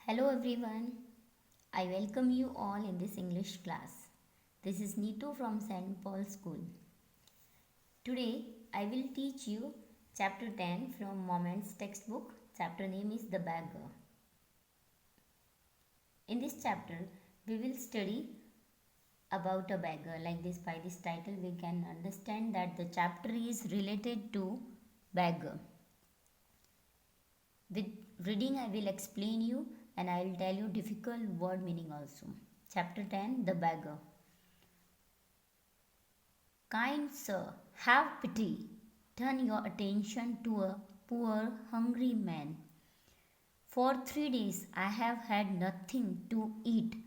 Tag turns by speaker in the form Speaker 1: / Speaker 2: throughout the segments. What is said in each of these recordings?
Speaker 1: Hello everyone. I welcome you all in this English class. This is Neetu from St. Paul School. Today I will teach you chapter 10 from Moments textbook. Chapter name is The Beggar. In this chapter we will study about a beggar. Like this, by this title we can understand that the chapter is related to beggar. With reading I will explain you and I will tell you difficult word meaning also. Chapter 10, The Beggar. Kind sir, have pity. Turn your attention to a poor hungry man. For 3 days I have had nothing to eat.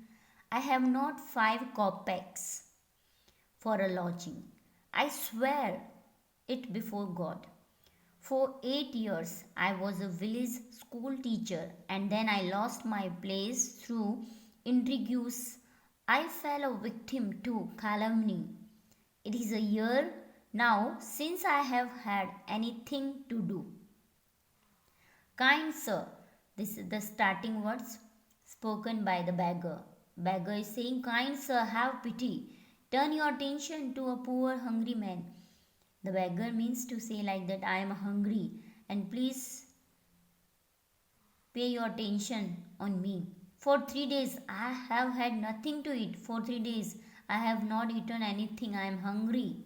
Speaker 1: I have not 5 kopecks for a lodging. I swear it before God. For 8 years, I was a village school teacher and then I lost my place through intrigues. I fell a victim to calumny. It is a year now since I have had anything to do. Kind sir, this is the starting words spoken by the beggar. Beggar is saying, kind sir, have pity. Turn your attention to a poor hungry man. The beggar means to say like that, I am hungry and please pay your attention on me. For 3 days I have had nothing to eat. For 3 days I have not eaten anything. I am hungry.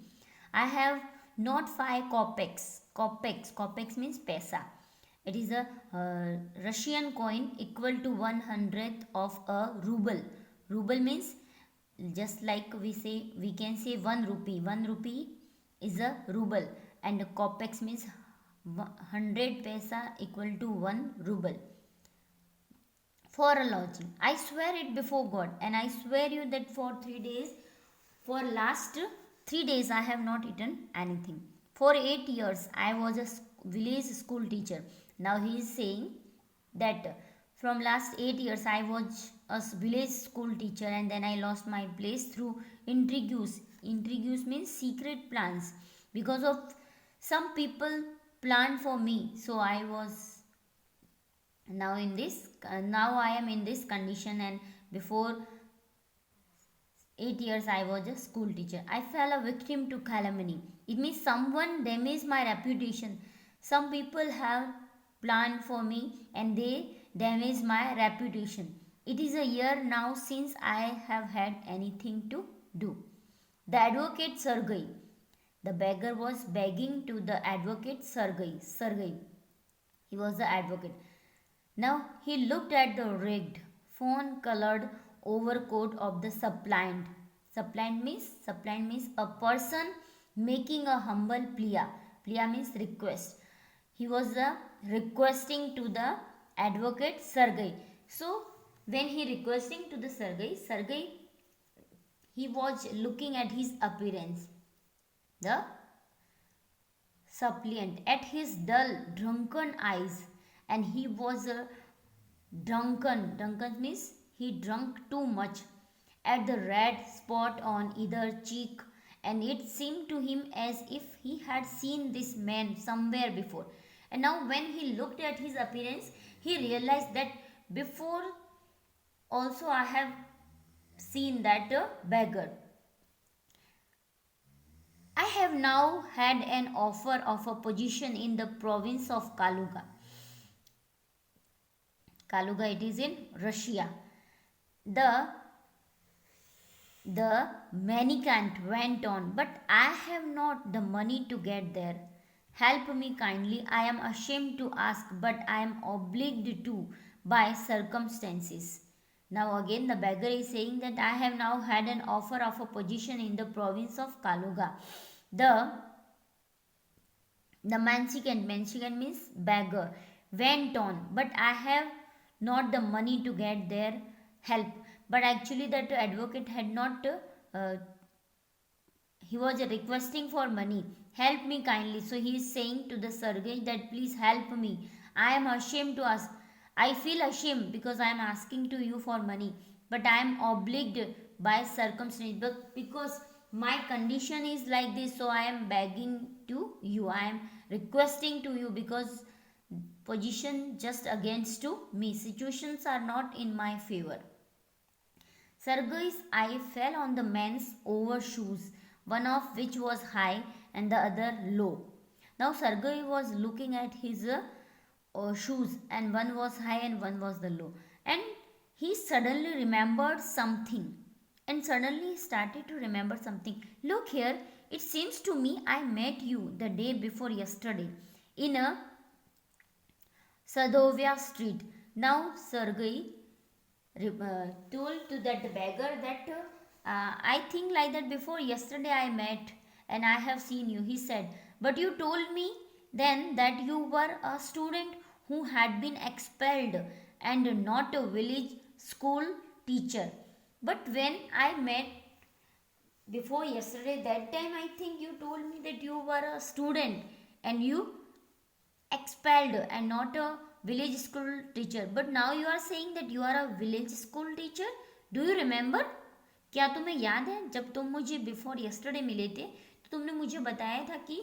Speaker 1: I have not 5 kopecks. Kopecks means pesa. It is a Russian coin equal to 1/100th of a ruble. Ruble means just like we can say 1 rupee. 1 rupee is a ruble and a kopecks means 100 paisa equal to 1 ruble. For a lodging, I swear it before God, and I swear you that for 3 days, for last 3 days I have not eaten anything. For 8 years I was a village school teacher. Now he is saying that from last 8 years I was a village school teacher and then I lost my place through intrigues. Intrigues means secret plans. Because of some people planned for me, so I was now I am in this condition, and before 8 years I was a school teacher. I fell a victim to calumny. It means someone damaged my reputation. Some people have planned for me and they damaged my reputation. It is a year now since I have had anything to do. The advocate Sergei. The beggar was begging to the advocate Sergei. He was the advocate. Now he looked at the rigged, fawn colored overcoat of the suppliant. Suppliant means a person making a humble plea. Plea means request. He was requesting to the advocate Sergei. So when he requesting to the Sergei, he was looking at his appearance. The suppliant at his dull, drunken eyes, and he was drunken. Drunken means he drunk too much. At the red spot on either cheek, and it seemed to him as if he had seen this man somewhere before. And now, when he looked at his appearance, he realized that before also I have seen that beggar. I have now had an offer of a position in the province of Kaluga. Kaluga, it is in Russia. The mendicant went on, but I have not the money to get there. Help me kindly. I am ashamed to ask, but I am obliged to by circumstances. Now again the beggar is saying that I have now had an offer of a position in the province of Kaluga. The mendicant means beggar, went on, but I have not the money to get there. Help. But actually that advocate had not, he was requesting for money. Help me kindly. So he is saying to the Sergei that please help me. I am ashamed to ask. I feel ashamed because I am asking to you for money. But I am obliged by circumstance. But because my condition is like this, so I am begging to you. I am requesting to you because position just against to me. Situations are not in my favor. Sergei's eye fell on the man's overshoes, one of which was high and the other low. Now Sergei was looking at his shoes, and one was high and one was the low. And he suddenly remembered something. And suddenly he started to remember something. Look here, it seems to me I met you the day before yesterday in a Sadovia street. Now Sergei told to that beggar that I think like that before yesterday I met and I have seen you. He said, but you told me then that you were a student who had been expelled and not a village school teacher. But when I met before yesterday, that time I think you told me that you were a student and you expelled and not a village school teacher. But now you are saying that you are a village school teacher. Do you remember? क्या तुम्हें याद है जब तुम मुझे before yesterday मिले थे तो तुमने मुझे बताया था कि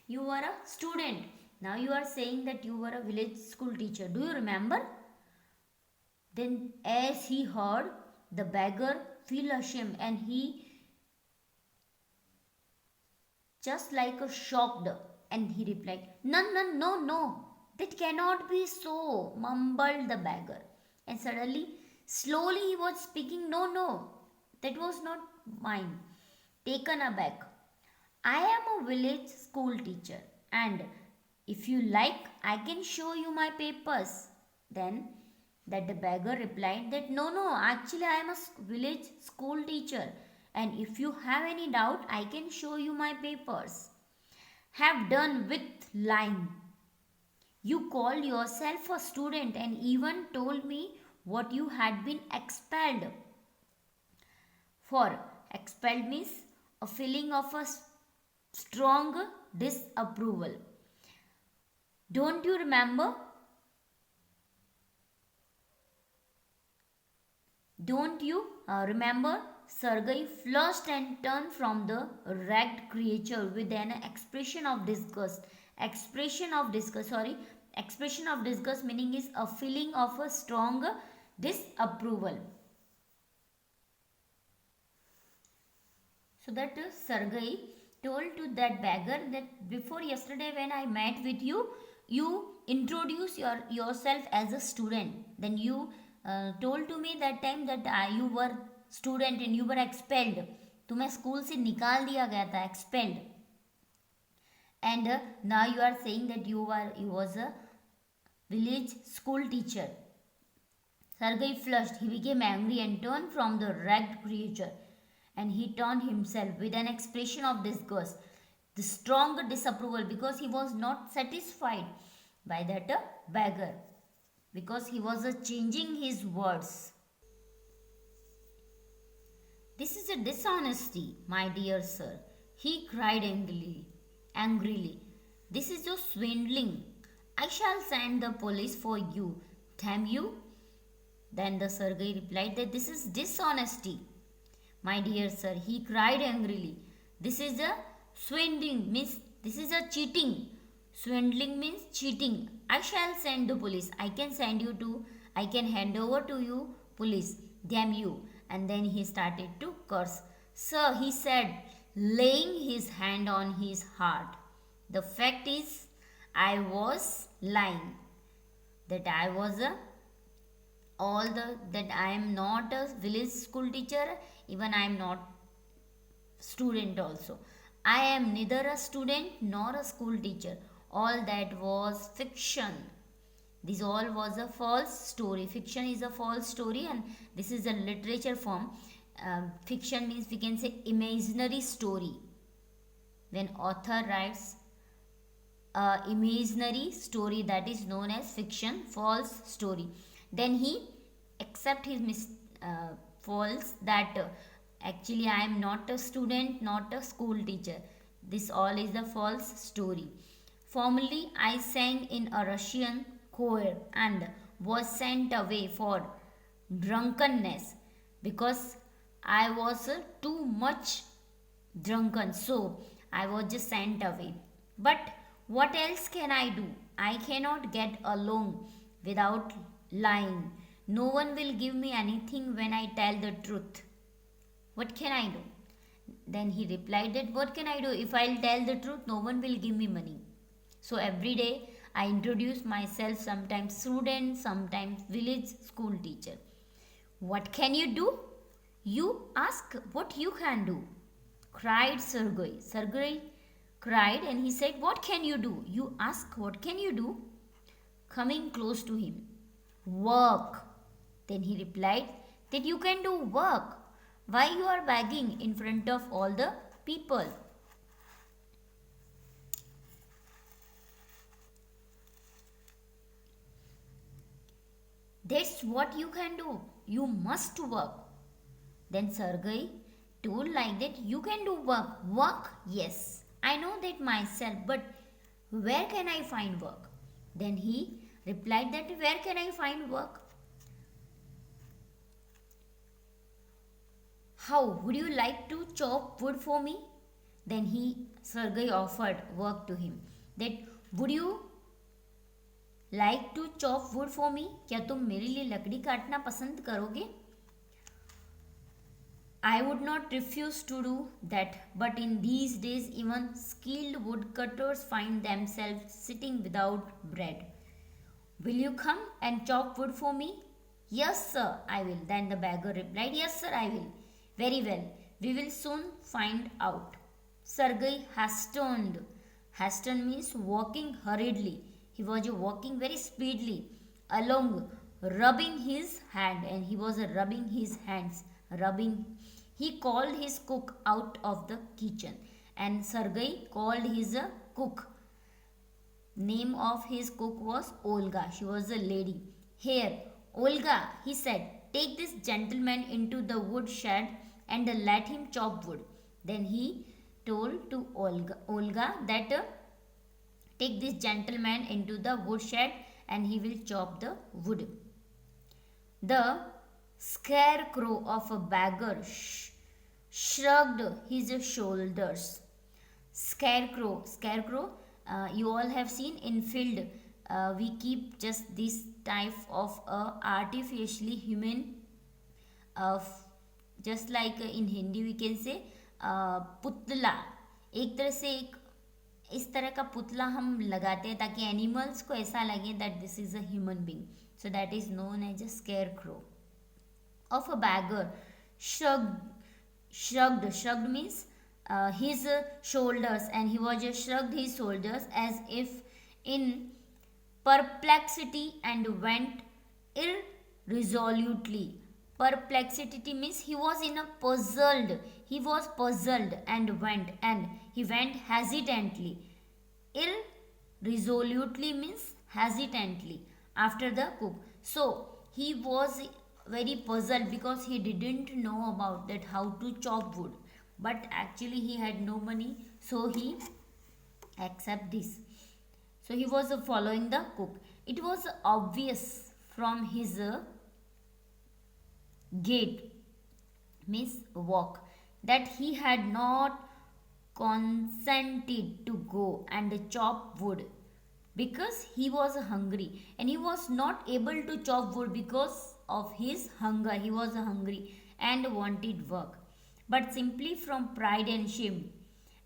Speaker 1: you are a student. Now you are saying that you were a village school teacher. Do you remember? Then as he heard, the beggar feel ashamed and he just like a shocked, and he replied, no, that cannot be so, mumbled the beggar. And suddenly, slowly he was speaking, no, that was not mine. Taken aback, I am a village school teacher, and if you like, I can show you my papers. Then that the beggar replied that no, actually I am a village school teacher, and if you have any doubt, I can show you my papers. Have done with lying. You called yourself a student and even told me what you had been expelled for. Expelled means a feeling of a strong disapproval. Don't you remember? Don't you remember? Sergei flushed and turned from the ragged creature with an expression of disgust. Expression of disgust meaning is a feeling of a strong disapproval. So that Sergei told to that beggar that before yesterday when I met with you, you introduced yourself as a student. Then you told to me that time that you were student and you were expelled. तुम्हें school से निकाल दिया गया था, expelled. And now you are saying that you was a village school teacher. Sergei flushed. He became angry and turned from the ragged creature. And he turned himself with an expression of disgust, the strong disapproval, because he was not satisfied by that beggar, because he was changing his words. This is a dishonesty, my dear sir, he cried angrily. This is your swindling. I shall send the police for you, damn you. Then the Sergei replied that this is dishonesty. My dear sir, he cried angrily. This is a swindling, means this is a cheating. Swindling means cheating. I shall send the police. I can hand over to you police. Damn you. And then he started to curse. Sir, he said, laying his hand on his heart. The fact is, I was lying. That I was that I am not a village school teacher, even I am not student also. I am neither a student nor a school teacher. All that was fiction. This all was a false story. Fiction is a false story, and this is a literature form. Fiction means we can say imaginary story. When author writes a imaginary story, that is known as fiction, false story. Then he accept his false that actually I am not a student, not a school teacher. This all is a false story. Formerly I sang in a Russian choir and was sent away for drunkenness because I was too much drunken, so I was just sent away. But what else can I do? I cannot get along without lying. No one will give me anything when I tell the truth. What can I do? Then he replied that what can I do? If I'll tell the truth, no one will give me money. So every day I introduce myself, sometimes student, sometimes village school teacher. What can you do? You ask what you can do, cried Sergei. Sergei cried and he said, what can you do? You ask what can you do? Coming close to him. Work. Then he replied that you can do work. Why you are begging in front of all the people? That's what you can do. You must work. Then Sergei told like that you can do work. Work? Yes. I know that myself, but where can I find work? Then he replied that where can I find work? How would you like to chop wood for me? Then Sergei offered work to him. That would you like to chop wood for me? क्या तुम मेरे लिए लकड़ी काटना पसंद करोगे? I would not refuse to do that, but in these days even skilled woodcutters find themselves sitting without bread. Will you come and chop wood for me? Yes, sir, I will. Then the beggar replied, yes, sir, I will. Very well, we will soon find out. Sergei hastened. Hastened means walking hurriedly. He was walking very speedily along, rubbing his hand, and he was rubbing his hands, rubbing. He called his cook out of the kitchen, and Sergei called his cook. Name of his cook was Olga. She was a lady. Here, Olga, he said, take this gentleman into the woodshed and let him chop wood. Then he told to Olga that take this gentleman into the woodshed and he will chop the wood. The scarecrow of a beggar shrugged his shoulders. Scarecrow, you all have seen in field. We keep just this type of artificially human, just like in Hindi we can say पुतला. एक तरह से एक इस तरह का पुतला हम लगाते हैं ताकि एनिमल्स को ऐसा लगे that this is a human being. So that is known as a scarecrow of a beggar shrugged means his shoulders, and he was just shrugged his shoulders as if in perplexity and went irresolutely. Perplexity means he was puzzled and he went hesitantly. Irresolutely means hesitantly after the cook. So he was very puzzled because he didn't know about that how to chop wood, but actually he had no money, so he accept this. So he was following the cook. It was obvious from his gait means walk that he had not consented to go and chop wood because he was hungry, and he was not able to chop wood because of his hunger. He was hungry and wanted work, but simply from pride and shame,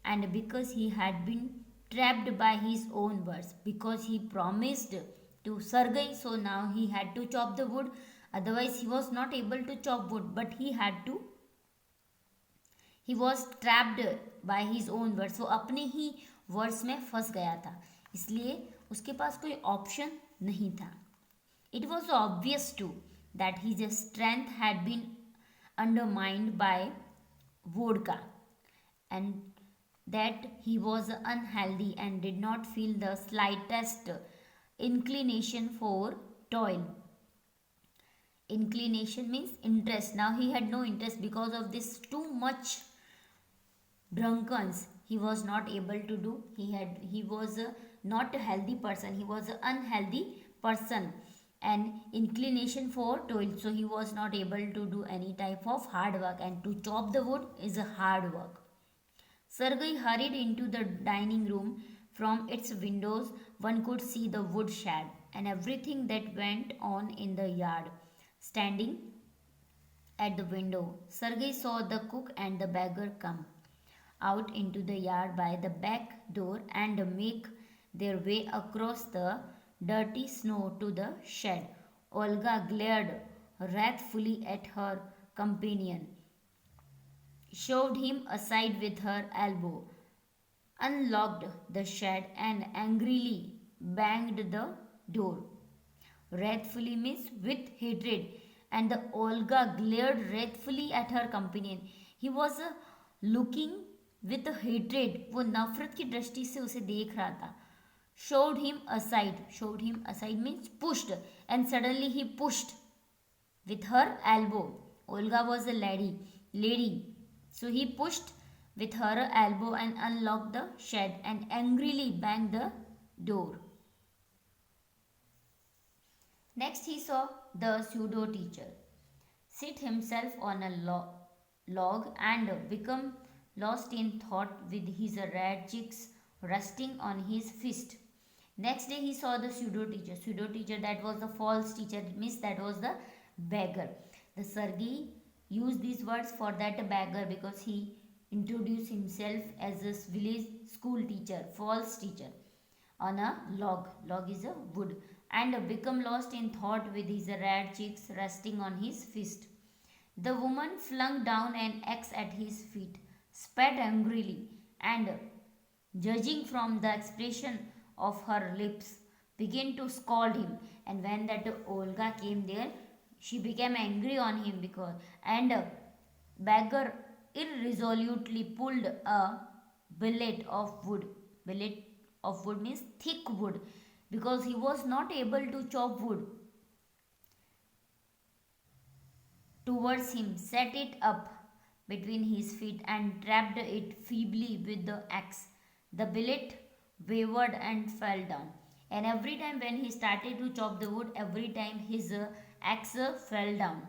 Speaker 1: and because he had been trapped by his own words, because he promised to Sergei, so now he had to chop the wood. Otherwise he was not able to chop wood, but he was trapped by his own words. So अपने ही words में फंस गया था, इसलिए उसके पास कोई option नहीं था. It was obvious too that his strength had been undermined by vodka, and that he was unhealthy and did not feel the slightest inclination for toil. Inclination means interest. Now he had no interest because of this too much drunkenness. He was not able to do. He was not a healthy person. He was an unhealthy person. And inclination for toil, so he was not able to do any type of hard work, and to chop the wood is a hard work. Sergei hurried into the dining room. From its windows one could see the woodshed and everything that went on in the yard. Standing at the window, Sergei saw the cook and the beggar come out into the yard by the back door and make their way across the dirty snow to the shed. Olga glared wrathfully at her companion, shoved him aside with her elbow, unlocked the shed, and angrily banged the door. Wrathfully means with hatred, and the Olga glared wrathfully at her companion. He was looking with hatred. वो नफरत की दृष्टि से उसे देख रहा था. Shoved him aside. Shoved him aside means pushed, and suddenly he pushed with her elbow. Olga was a lady. So he pushed with her elbow and unlocked the shed and angrily banged the door. Next, he saw the pseudo teacher sit himself on a log and become lost in thought with his red cheeks resting on his fist. Next day, he saw the pseudo teacher. Pseudo teacher, that was the false teacher, it means that was the beggar. The Sergei used these words for that beggar because he introduced himself as a village school teacher, false teacher, on a log. Log is a wood. And become lost in thought with his red cheeks resting on his fist. The woman flung down an axe at his feet, spat angrily, and, judging from the expression of her lips, began to scold him. And when that Olga came there, she became angry on him because, and beggar irresolutely pulled a billet of wood. Billet of wood means thick wood, because he was not able to chop wood, towards him, set it up between his feet, and tapped it feebly with the axe. The billet wavered and fell down. And every time when he started to chop the wood, every time his axe fell down.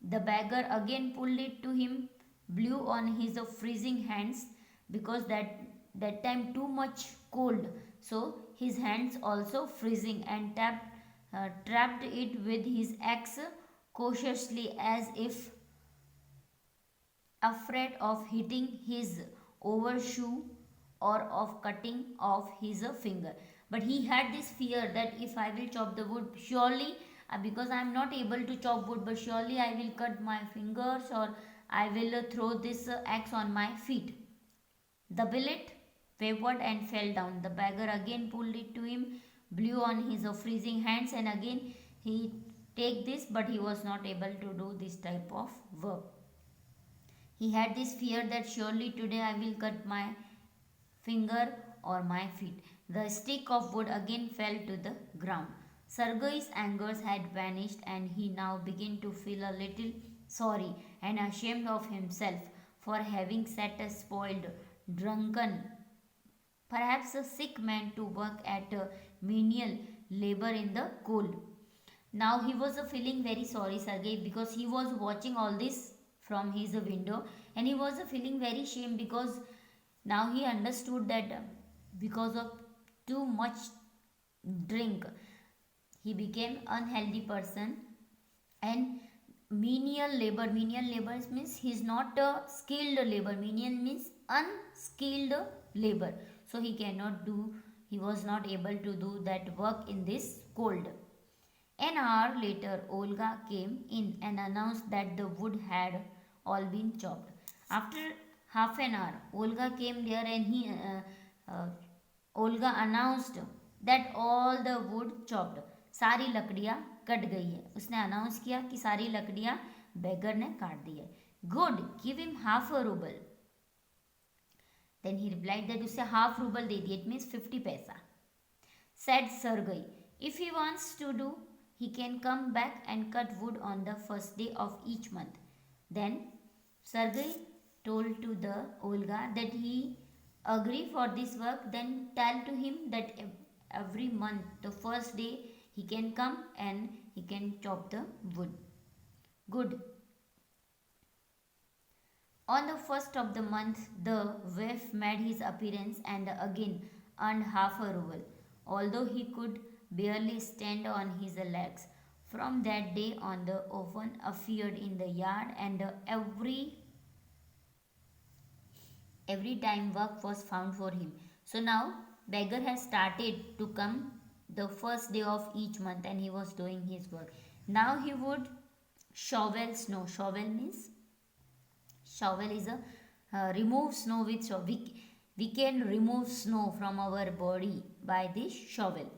Speaker 1: The beggar again pulled it to him, blew on his freezing hands, because that time too much cold. So his hands also freezing, and trapped it with his axe cautiously as if afraid of hitting his overshoe or of cutting off his finger. But he had this fear that if I will chop the wood, surely, because I am not able to chop wood, but surely I will cut my fingers, or I will throw this axe on my feet. The billet wavered and fell down. The beggar again pulled it to him, blew on his freezing hands, and again he take this, but he was not able to do this type of work. He had this fear that surely today I will cut my finger or my feet. The stick of wood again fell to the ground. Sergei's anger had vanished, and he now began to feel a little sorry and ashamed of himself for having set a spoiled, drunken, perhaps a sick man to work at menial labor in the cold. Now he was feeling very sorry, Sergei, because he was watching all this from his window, and he was feeling very shame because now he understood that because of too much drink, he became unhealthy person. And menial labor means he is not a skilled labor. Menial means unskilled labor. So he was not able to do that work in this cold. An hour later, Olga came in and announced that the wood had all been chopped. After half an hour, Olga came there, and Olga announced that all the wood chopped. सारी लकड़ियाँ cut गई है. उसने announce किया कि सारी लकड़ियाँ बेगर ने काट दी है. Good, give him half a ruble. Then he replied that उसे half ruble दे दिए. It means 50 पैसा. Said Sergei, if he wants to do, he can come back and cut wood on the first day of each month. Then Sergei told to the Olga that he agree for this work. Then tell to him that every month, the first day, he can come and he can chop the wood. Good. On the first of the month, the waif made his appearance and again earned half a ruble. although he could barely stand on his legs. From that day on, the oven appeared in the yard, and every time work was found for him. So now beggar has started to come the first day of each month, and he was doing his work. Now he would shovel snow. Shovel is a remove snow with shovel. We can remove snow from our body by this shovel.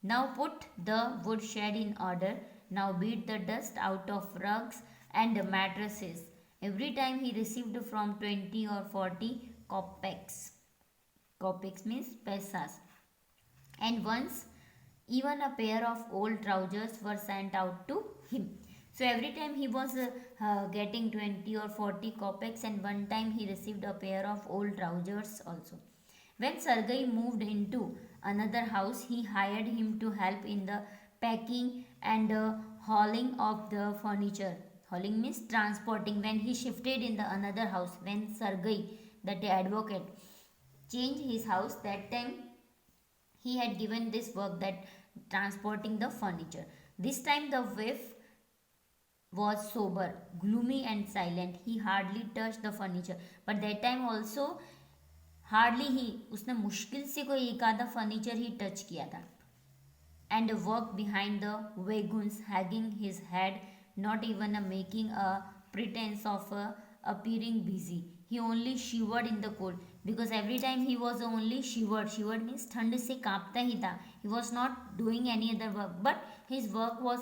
Speaker 1: Now put the woodshed in order. Now beat the dust out of rugs and mattresses. Every time he received from 20 or 40 kopecks. Kopecks means pesas. And once even a pair of old trousers were sent out to him. So every time he was getting 20 or 40 kopecks, and one time he received a pair of old trousers also. When Sergei moved into another house, he hired him to help in the packing and hauling of the furniture. Hauling means transporting. When he shifted in the another house, when Sergei, that advocate, changed his house, that time he had given this work, that transporting the furniture. This time the wife was sober, gloomy and silent. He hardly touched the furniture. But that time also hardly ही उसने मुश्किल से कोई एक आधा furniture ही touch किया था. And work behind the wagons, hanging his head, not even making a pretence of appearing busy. He only shivered in the cold, because every time he was only shivered means ठंड से कांपता ही था. He was not doing any other work, but his work was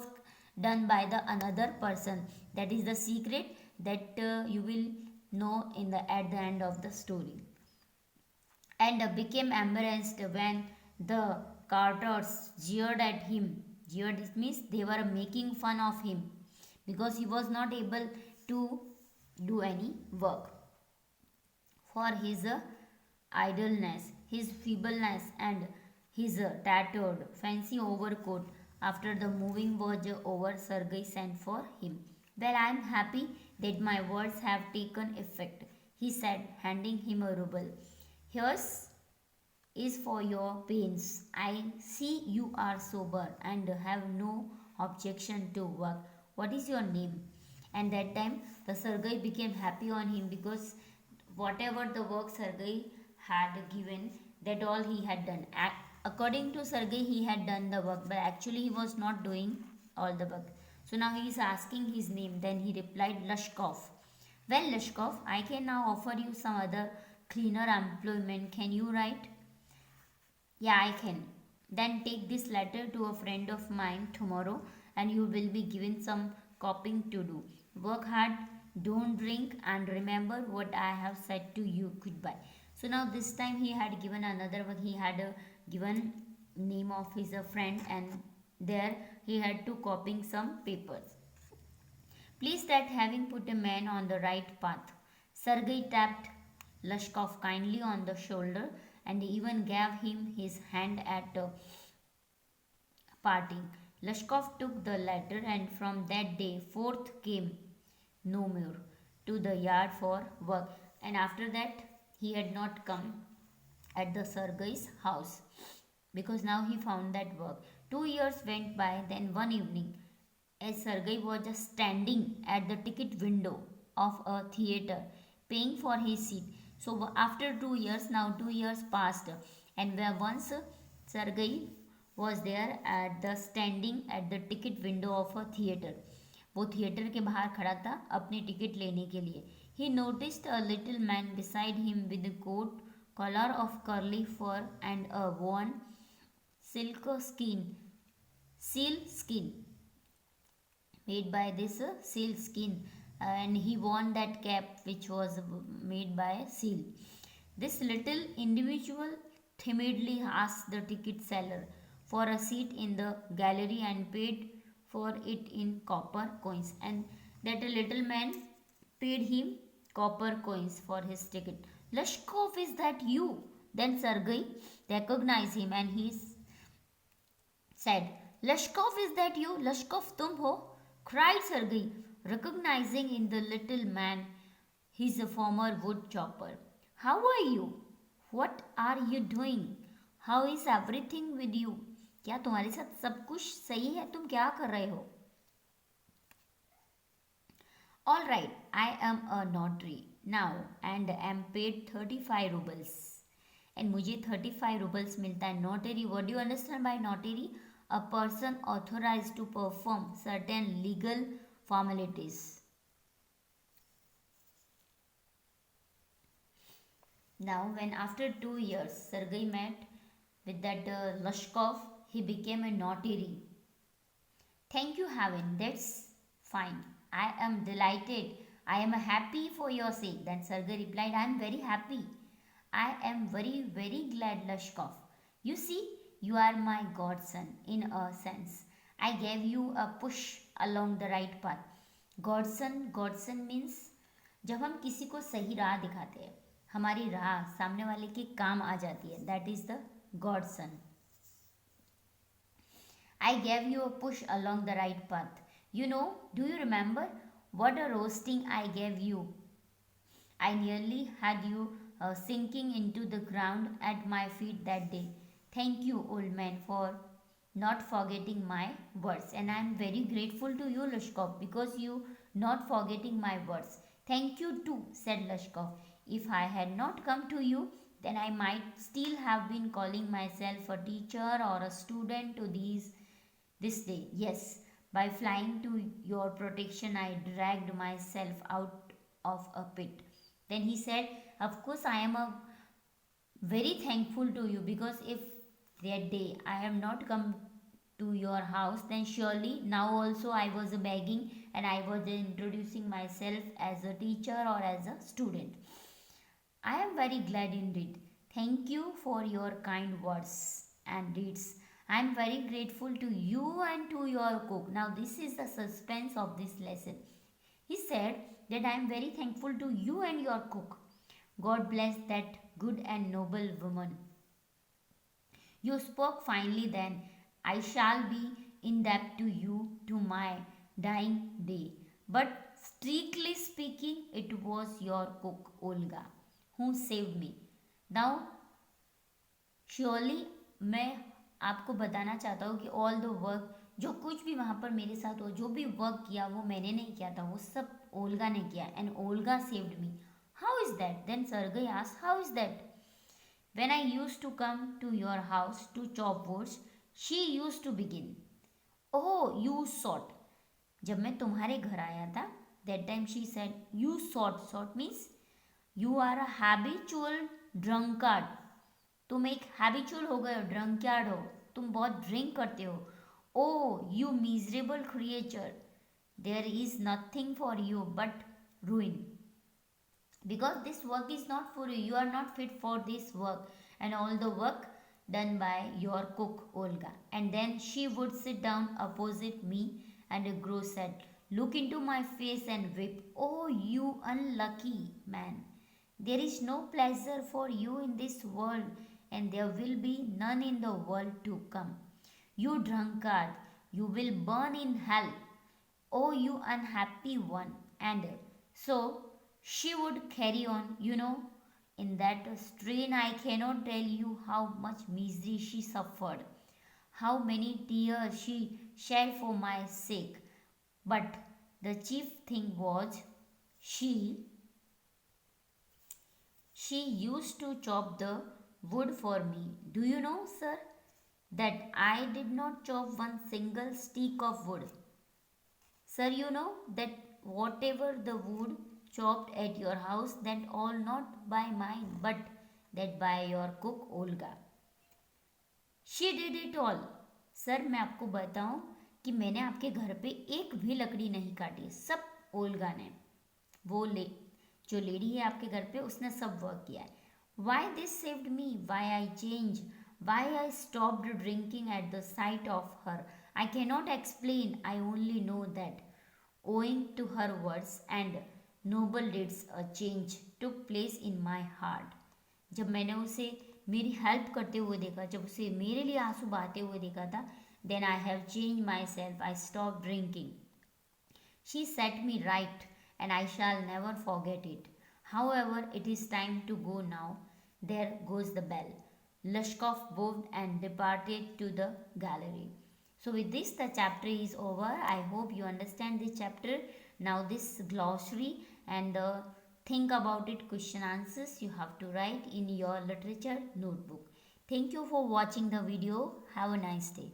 Speaker 1: done by the another person. That is the secret that you will know at the end of the story. And became embarrassed when the carters jeered at him. Jeered means they were making fun of him, because he was not able to do any work. For his idleness, his feebleness, and his tattered fancy overcoat. After the moving was over, Sergei sent for him. Well, I am happy that my words have taken effect, he said, handing him a ruble. Here's is for your pains. I see you are sober and have no objection to work. What is your name? And that time the Sergei became happy on him, because whatever the work Sergei had given, that all he had done. According to Sergei, he had done the work, but actually he was not doing all the work. So now he is asking his name. Then he replied, Lushkov. Well, Lushkov, I can now offer you some other cleaner employment. Can you write? Yeah, I can. Then take this letter to a friend of mine tomorrow, and you will be given some copying to do. Work hard, don't drink, and remember what I have said to you. Goodbye. So now this time he had given another work. He had given name of his friend, and there he had to copying some papers. Please that having put a man on the right path. Sergei tapped Lushkov kindly on the shoulder and even gave him his hand at parting. Lushkov took the letter, and from that day forth came no more to the yard for work. And after that he had not come at the Sergei's house, because now he found that work. 2 years went by. Then one evening, as Sergei was just standing at the ticket window of a theatre, paying for his seat. So after 2 years, now 2 years passed, and where once Sergei was there at the standing at the ticket window of a theatre. वो theatre के बाहर खड़ा था अपनी ticket लेने के लिए. He noticed a little man beside him with a coat, collar of curly fur, and a worn seal skin made by this seal skin, and he worn that cap which was made by a seal. This little individual timidly asked the ticket seller for a seat in the gallery and paid for it in copper coins, and that a little man paid him copper coins for his ticket. Lushkov, is that you? Then Sergei recognized him, and he said, Lushkov, is that you? Lushkov, tum ho? Cried Sergei, recognizing in the little man his former wood chopper. How are you? What are you doing? How is everything with you? क्या तुम्हारे साथ सब कुछ सही है? तुम क्या कर रहे हो? All right, I am a notary now and am paid 35 rubles. And मुझे 35 rubles मिलता है. Notary, what do you understand by notary? A person authorized to perform certain legal formalities. Now, when after 2 years, Sergei met with that Lushkov, he became a notary. Thank you, Heaven. That's fine. I am delighted. I am happy for your sake. Then Sergey replied, I am very happy. I am very, very glad, Lashkov. You see, you are my godson in a sense. I gave you a push along the right path. Godson means जब हम किसी को सही राह दिखाते हैं, हमारी राह सामने वाले के काम आ जाती है, that is the godson. I gave you a push along the right path. Do you remember what a roasting I gave you? I nearly had you sinking into the ground at my feet that day. Thank you, old man, for not forgetting my words. And I am very grateful to you, Lushkov, because you not forgetting my words. Thank you too, said Lushkov. If I had not come to you, then I might still have been calling myself a teacher or a student to this day. Yes, by flying to your protection, I dragged myself out of a pit. Then he said, of course, I am very thankful to you, because if that day I have not come to your house, then surely now also I was begging and I was introducing myself as a teacher or as a student. I am very glad indeed. Thank you for your kind words and deeds. I am very grateful to you and to your cook. Now, this is the suspense of this lesson. He said that I am very thankful to you and your cook. God bless that good and noble woman. You spoke finely then. I shall be in debt to you to my dying day. But strictly speaking, it was your cook, Olga, who saved me. Now, surely मैं आपको बताना चाहता हूँ कि all the work, जो कुछ भी वहाँ पर मेरे साथ हो, जो भी वर्क किया वो मैंने नहीं किया था, वो सब ओल्गा ने किया. And Olga saved me. How is that? Then Sergei asked, how is that? When I used to come to your house to chop woods, she used to begin, oh, you sort. जब मैं तुम्हारे घर आया था, that time she said, you sort. Sort means you are a habitual drunkard. तुम एक habitual हो गए हो, ड्रंक्यार्ड हो, तुम बहुत ड्रिंक करते हो. Oh you miserable creature, there is nothing for you but ruin, because this work is not for you. You are not fit for this work, and all the work done by your cook Olga. And then she would sit down opposite me and grow sad, look into my face and weep. Oh, you unlucky man, there is no pleasure for you in this world, and there will be none in the world to come. You drunkard, you will burn in hell. Oh, you unhappy one. And so she would carry on, in that strain. I cannot tell you how much misery she suffered, how many tears she shed for my sake. But the chief thing was she she used to chop the wood for me. Do you know, sir, that I did not chop one single stick of wood? Sir, you know that whatever the wood chopped at your house, that all not by mine, but that by your cook Olga. She did it all. Sir मैं आपको बताऊं कि मैंने आपके घर पे एक भी लकड़ी नहीं काटी, सब ओल्गा ने, वो जो लेडी है आपके घर पे, उसने सब वर्क किया है. Why this saved me, why I change, why I stopped drinking at the sight of her, I cannot explain. I only know that owing to her words and noble deeds, a change took place in my heart. जब मैंने उसे मेरी help करते हुए देखा, जब उसे मेरे लिए आंसू बहाते हुए देखा था, then I have changed myself. I stopped drinking. She set me right, and I shall never forget it. However, it is time to go now. There goes the bell. Lashkov bowed and departed to the gallery. So, with this, the chapter is over. I hope you understand this chapter. Now, this glossary and the think about it question answers you have to write in your literature notebook. Thank you for watching the video. Have a nice day.